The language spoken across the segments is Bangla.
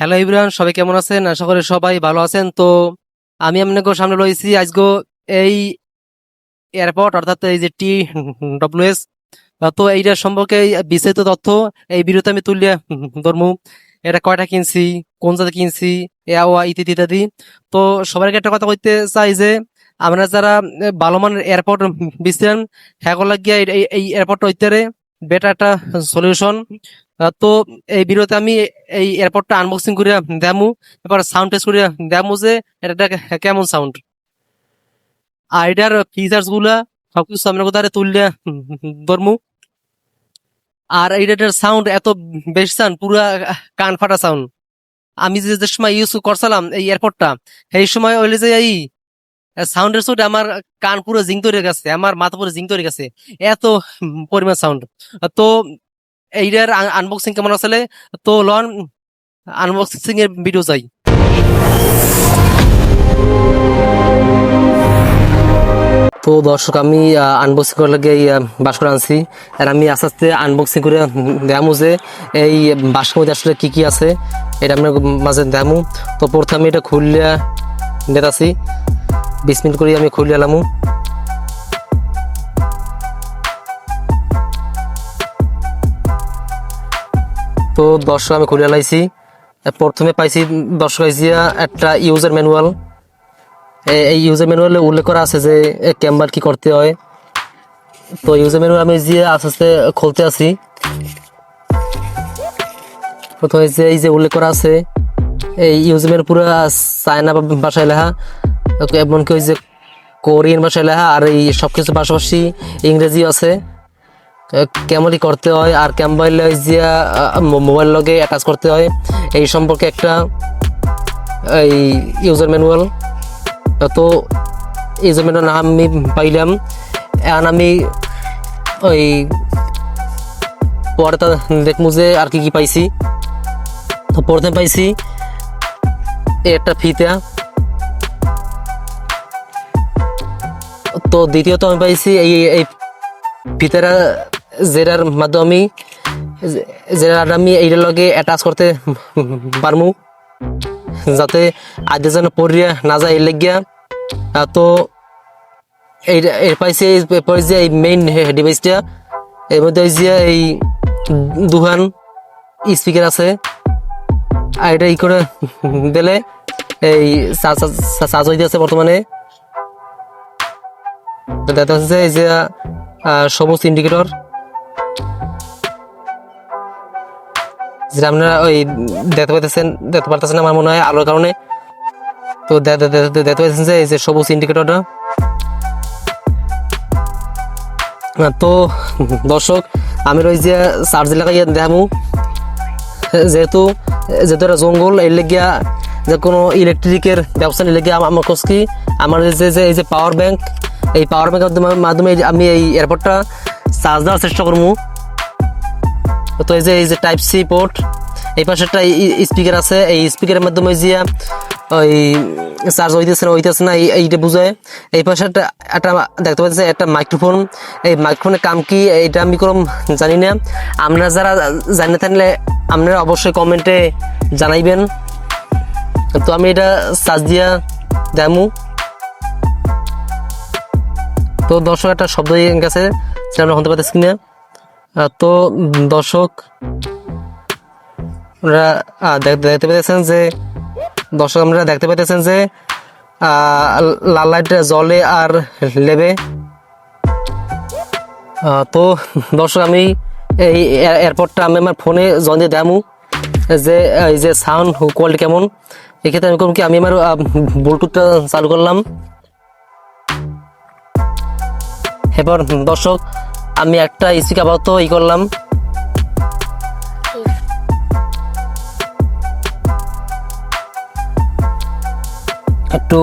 হ্যালো ইব্রাহিম, সবাই কেমন আছেন? আশা করি সবাই ভালো আছেন। তো আমি আপনাকে সামনে রয়েছি আজকে এই এয়ারপোর্ট, অর্থাৎ এই যে TWS। তো এইটার সম্পর্কে এই বিস্তারিত তথ্য এই ভিডিওতে আমি তুলিয়া ধরমু। এটা কয়টা কিনছি, কোন জায়গায় কিনছি, ইত্যাদি ইত্যাদি। তো সবাইকে একটা কথা কইতে চাই যে আমরা যারা ভালো মানের এয়ারপোর্ট বিচছেন, হ্যাঁ লাগিয়া এই এয়ারপোর্টটা হইতে বেটার একটা সলিউশন। তো এই ভিডিওতে আমি এই এয়ারপোর্টটা আনবক্সিং করে দেমু, এবার সাউন্ড টেস্ট করে দেমু যে এটা কেমন সাউন্ড, আর এটার ফিচার্স গুলা সবকিছু সামনে কোথায় তুললে ধরমু। আর এইটার সাউন্ড এত বেশ সাউন্ড, পুরা কান ফাটা সাউন্ড। আমি যে সময় ইউজ করছিলাম এই এয়ারপোর্টটা, সেই সময় হইলে যে এই সাউন্ডের সাথে আমার কান পুরো জিং তৈরি গেছে, আমার মাথা পুরো জিং তৈরি গেছে, এত পরিমাণ সাউন্ড। তো এইটার আনবক্সিং কেমন আসলে, তো লন আনবক্সিং এর ভিডিও চাই। তো দর্শক, আমি আনবক্সিং করার লাগে এই বাস করে আনছি। আর আমি আস্তে আস্তে আনবক্সিং করে দেখামু যে এই বাসের মধ্যে আসলে কি কি আছে, এটা আপনার মাঝে দেখামু। তো প্রথমে আমি এটা খুললে নেতাছি, 20 মিনিট করে আমি খুলে এলামু। তো দর্শক, আমি খুলে এলাইছি। প্রথমে পাইছি দর্শক একটা ইউজার ম্যানুয়াল। এই ইউজার ম্যানুয়ালে উল্লেখ করা আছে যে ক্যাম্বার কি করতে হয়। তো ইউজার ম্যানুয়াল আমি যে আস্তে আস্তে খুলতে আছি। প্রথমে যে এই যে উল্লেখ করা আছে, এই ইউজার ম্যানুয়াল পুরো চায়না ভাষায় লেখা, এমনকি ওই যে কোরিয়ান ভাষায় লেখা, আর এই সবকিছু পাশাপাশি ইংরেজি আছে। কেমনই করতে হয় আর ক্যাম্বাইল যে মোবাইল লগে অ্যাটাচ করতে হয়, এই সম্পর্কে একটা এই ইউজার ম্যানুয়াল। তো ইউজার ম্যানুয়াল আমি পাইলাম। এখন আমি ওই পরে দেখবো যে আর কি কি পাইছি। তো প্রথমে পাইছি একটা ফিতা। তো দ্বিতীয়ত আমি পাইছি এই এই ফিতাটা, যেটার মাধ্যমে আমি এইটার লগে অ্যাটাচ করতে পারমু, যাতে আগে যেন পড়িয়া না যায় এর লেগিয়া। তো এর পাইছি যে এই মেইন ডিভাইসটা, এর মধ্যে যে এই দুহান স্পিকার আছে, আর এটা ই করে দিলে এই চার্জ হইতে আছে বর্তমানে। দেখা যাচ্ছে এই যে সবুজ ইন্ডিকেটর, যেটা আপনারা ওই দেখতে পারতেছেন আমার মনে হয় আলোর কারণে। তো দেখতে পাচ্ছেন যে এই যে সবুজ ইন্ডিকেটরটা। তো দর্শক, আমি ওই যে চার্জ লাগাইয়া দেখামু, যেহেতু যেহেতু এটা জঙ্গল, এর লেগিয়া যে কোনো ইলেকট্রিকের ব্যবস্থা নিয়ে লেগে আমার কোচ কি আমার যে এই যে পাওয়ার ব্যাংক, এই পাওয়ার ব্যাংকের মাধ্যমে আমি এই এয়ারপোর্টটা চার্জ দেওয়ার চেষ্টা করবো। তো এই যে টাইপ সি পোর্ট, এই পাশে একটা স্পিকার আছে, এই স্পিকারের মাধ্যমে যে ওই চার্জ হইতেছে না এইটা বুঝায়। এই পাশে একটা দেখতে পাচ্ছি একটা মাইক্রোফোন। এই মাইক্রোফোনের কাম কি এইটা আমি কোনো জানি না, আপনারা যারা জানিয়ে থাকলে আপনারা অবশ্যই কমেন্টে জানাইবেন। তো আমি এটা চার্জ দিয়া দেমু। তো দর্শক, একটা শব্দ হয়ে গেছে, সেটা আমরা শুনতে পাচ্ছি কিনা। তো দর্শক, দেখতে পেতেছেন যে আমরা দেখতে পেতেছেন যে লাল লাইট জ্বলে আর লেবে। তো দর্শক, আমি এই এয়ারপোর্টটা আমি আমার ফোনে জন দিয়ে দেমু যে এই যে সাউন্ড কোয়ালিটি কেমন। এক্ষেত্রে আমি করুন কি, আমি আমার ব্লুটুথটা চালু করলাম। এবার দর্শক, আমি একটা স্পিকার আপাতত করলাম। একটু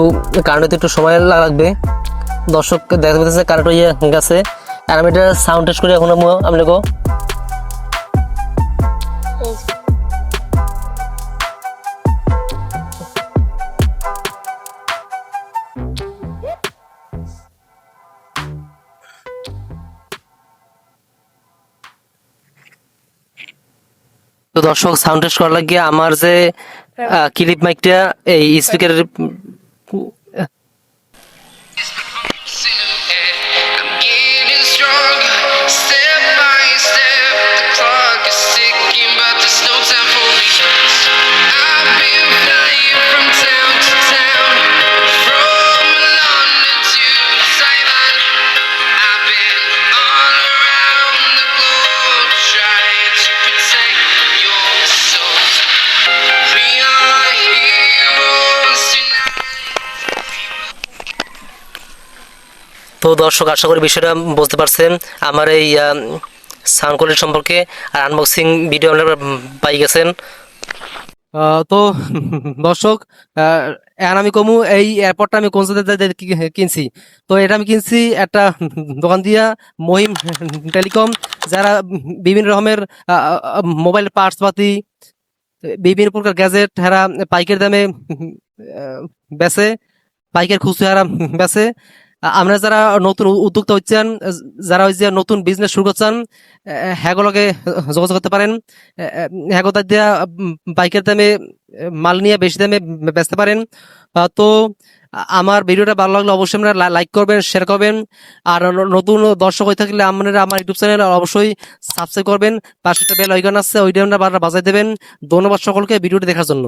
কারেন্ট হতে একটু সময় লাগবে। দর্শক, দেখা যাচ্ছে কারেন্ট হয়ে গেছে। আর আমি এটা সাউন্ড টেস্ট করি এখন আপনাকে। তো দর্শক, সাউন্ড টেস্ট করার লাগিয়ে আমার যে ক্লিপ মাইকটা এই স্পিকারের I'm getting stronger, step by step. The clock is ticking, but there's no time for me. I've been flying from town to town, from London to Taiwan. I've been all around the globe trying to protect your soul. We are heroes tonight. তো দর্শক আশা করি বিষয়টা বুঝতে পারছেন আমার এই সাউন্ড কোয়ালিটি সম্পর্কে আর আনবক্সিং ভিডিও আপনারা পাই গেছেন। তো দর্শক এখন আমি কমু এই এয়ারপডটা আমি কোন জায়গাতে কিনছি। তো এটা আমি কিনছি একটা দোকান দিয়া, মহিম টেলিকম, যারা বিভিন্ন রকমের মোবাইল পার্টস পাতি, বিভিন্ন প্রকার গ্যাজেট হারা পাইকের দামে বেচে, পাইকের খুচরা হারা বেচে। আমরা যারা নতুন উদ্যোক্তা হচ্ছেন, যারা ওই যে নতুন বিজনেস শুরু করছেন, হ্যাগোলগে যোগাযোগ করতে পারেন। হ্যাগোতার দিয়া বাইকের দামে মাল নিয়ে বেশি দামে বেচতে পারেন। তো আমার ভিডিওটা ভালো লাগলে অবশ্যই আপনারা লাইক করবেন, শেয়ার করবেন। আর নতুন দর্শক হয়ে থাকলে আপনারা আমার ইউটিউব চ্যানেল অবশ্যই সাবস্ক্রাইব করবেন। পাশে একটা বেল আইকন আছে, ওইটা আপনারা বাজাই দেবেন। ধন্যবাদ সকলকে ভিডিওটি দেখার জন্য।